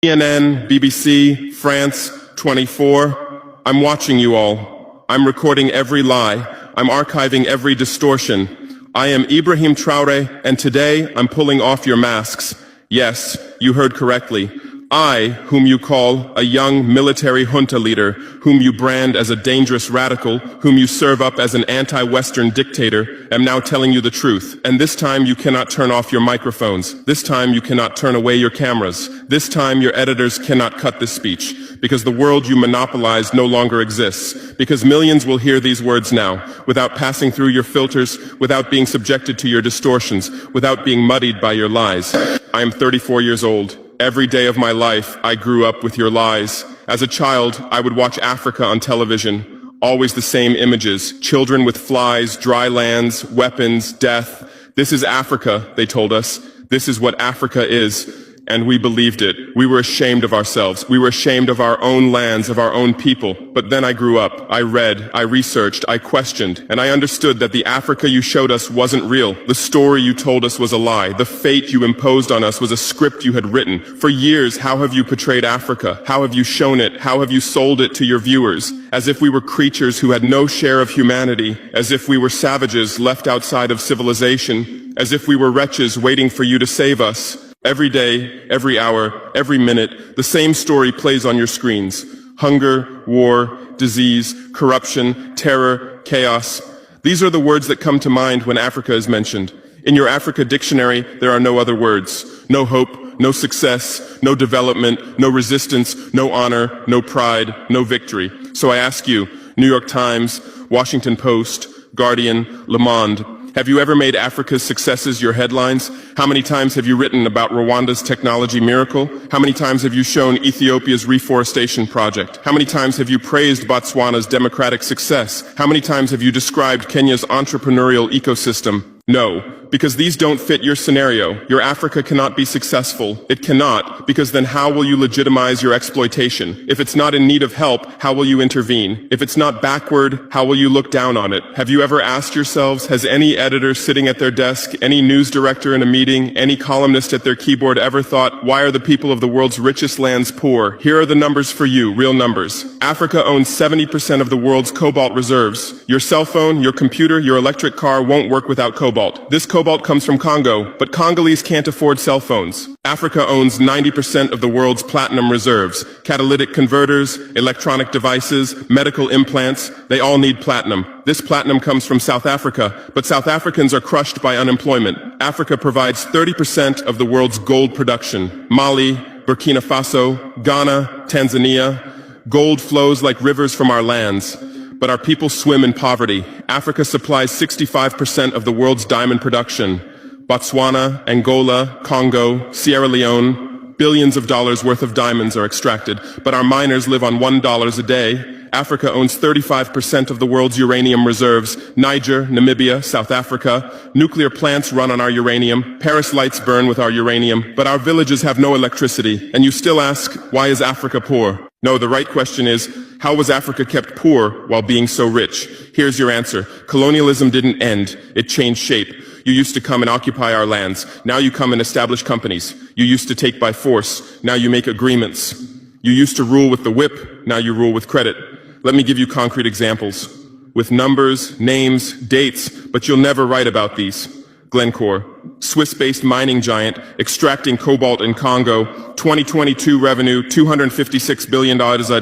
CNN, BBC, France, 24. I'm watching you all. I'm recording every lie. I'm archiving every distortion. I am Ibrahim Traore, and today I'm pulling off your masks. Yes, you heard correctly. I, whom you call a young military junta leader, whom you brand as a dangerous radical, whom you serve up as an anti-Western dictator, am now telling you the truth. And this time you cannot turn off your microphones. This time you cannot turn away your cameras. This time your editors cannot cut this speech, because the world you monopolize no longer exists. Because millions will hear these words now, without passing through your filters, without being subjected to your distortions, without being muddied by your lies. I am 34 years old. Every day of my life, I grew up with your lies. As a child, I would watch Africa on television. Always the same images. Children with flies, dry lands, weapons, death. This is Africa, they told us. This is what Africa is. And we believed it. We were ashamed of ourselves. We were ashamed of our own lands, of our own people. But then I grew up. I read, I researched, I questioned, and I understood that the Africa you showed us wasn't real. The story you told us was a lie. The fate you imposed on us was a script you had written. For years, how have you portrayed Africa? How have you shown it? How have you sold it to your viewers? As if we were creatures who had no share of humanity, as if we were savages left outside of civilization, as if we were wretches waiting for you to save us. Every day, every hour, every minute, the same story plays on your screens. Hunger, war, disease, corruption, terror, chaos. These are the words that come to mind when Africa is mentioned. In your Africa dictionary, there are no other words. No hope, no success, no development, no resistance, no honor, no pride, no victory. So I ask you, New York Times, Washington Post, Guardian, Le Monde, have you ever made Africa's successes your headlines? How many times have you written about Rwanda's technology miracle? How many times have you shown Ethiopia's reforestation project? How many times have you praised Botswana's democratic success? How many times have you described Kenya's entrepreneurial ecosystem? No, because these don't fit your scenario. Your Africa cannot be successful. It cannot, because then how will you legitimize your exploitation? If it's not in need of help, how will you intervene? If it's not backward, how will you look down on it? Have you ever asked yourselves, has any editor sitting at their desk, any news director in a meeting, any columnist at their keyboard ever thought, why are the people of the world's richest lands poor? Here are the numbers for you, real numbers. Africa owns 70% of the world's cobalt reserves. Your cell phone, your computer, your electric car won't work without cobalt. This cobalt comes from Congo, but Congolese can't afford cell phones. Africa owns 90% of the world's platinum reserves. Catalytic converters, electronic devices, medical implants, they all need platinum. This platinum comes from South Africa, but South Africans are crushed by unemployment. Africa provides 30% of the world's gold production. Mali, Burkina Faso, Ghana, Tanzania. Gold flows like rivers from our lands. But our people swim in poverty. Africa supplies 65% of the world's diamond production. Botswana, Angola, Congo, Sierra Leone, billions of dollars worth of diamonds are extracted, but our miners live on $1 a day. Africa owns 35% of the world's uranium reserves. Niger, Namibia, South Africa. Nuclear plants run on our uranium. Paris lights burn with our uranium. But our villages have no electricity. And you still ask, why is Africa poor? No, the right question is, how was Africa kept poor while being so rich? Here's your answer. Colonialism didn't end. It changed shape. You used to come and occupy our lands. Now you come and establish companies. You used to take by force. Now you make agreements. You used to rule with the whip. Now you rule with credit. Let me give you concrete examples. With numbers, names, dates, but you'll never write about these. Glencore, Swiss-based mining giant, extracting cobalt in Congo. 2022 revenue, $256 billion.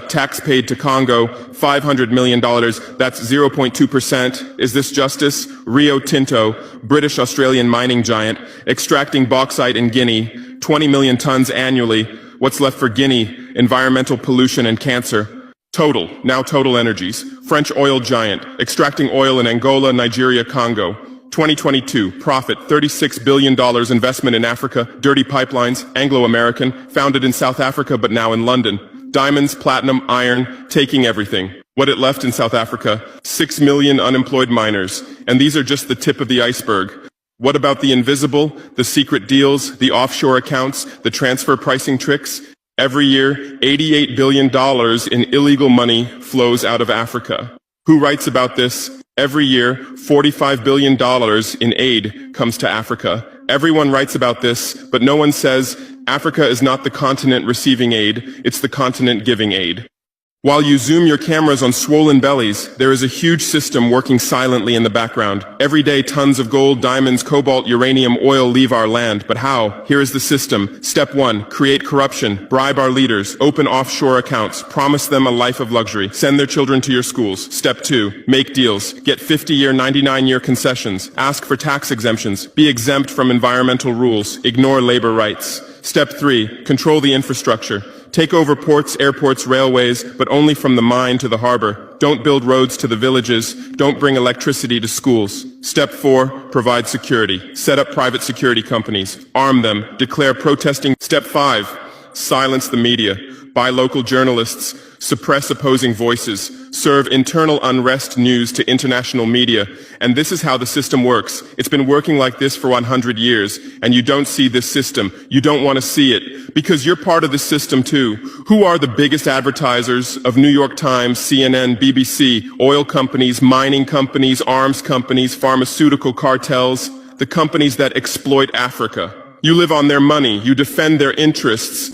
Tax paid to Congo, $500 million. That's 0.2%. Is this justice? Rio Tinto, British-Australian mining giant, extracting bauxite in Guinea, 20 million tons annually. What's left for Guinea? Environmental pollution and cancer. Total, now Total Energies, French oil giant, extracting oil in Angola, Nigeria, Congo. 2022, profit, $36 billion investment in Africa, dirty pipelines, Anglo-American, founded in South Africa but now in London. Diamonds, platinum, iron, taking everything. What it left in South Africa, 6 million unemployed miners. And these are just the tip of the iceberg. What about the invisible, the secret deals, the offshore accounts, the transfer pricing tricks? Every year, $88 billion in illegal money flows out of Africa. Who writes about this? Every year, $45 billion in aid comes to Africa. Everyone writes about this, but no one says Africa is not the continent receiving aid, it's the continent giving aid. While you zoom your cameras on swollen bellies, there is a huge system working silently in the background. Every day, tons of gold, diamonds, cobalt, uranium, oil leave our land. But how? Here is the system. Step 1, create corruption, bribe our leaders, open offshore accounts, promise them a life of luxury, send their children to your schools. Step 2, make deals, get 50-year, 99-year concessions, ask for tax exemptions, be exempt from environmental rules, ignore labor rights. Step 3, control the infrastructure. Take over ports, airports, railways, but only from the mine to the harbor. Don't build roads to the villages. Don't bring electricity to schools. Step 4, provide security. Set up private security companies. Arm them. Declare protesting. Step 5, silence the media. Buy local journalists. Suppress opposing voices. Serve internal unrest news to international media. And this is how the system works. It's been working like this for 100 years, and you don't see this system. You don't want to see it, because you're part of the system too. Who are the biggest advertisers of New York Times, CNN, BBC, oil companies, mining companies, arms companies, pharmaceutical cartels, the companies that exploit Africa? You live on their money, you defend their interests,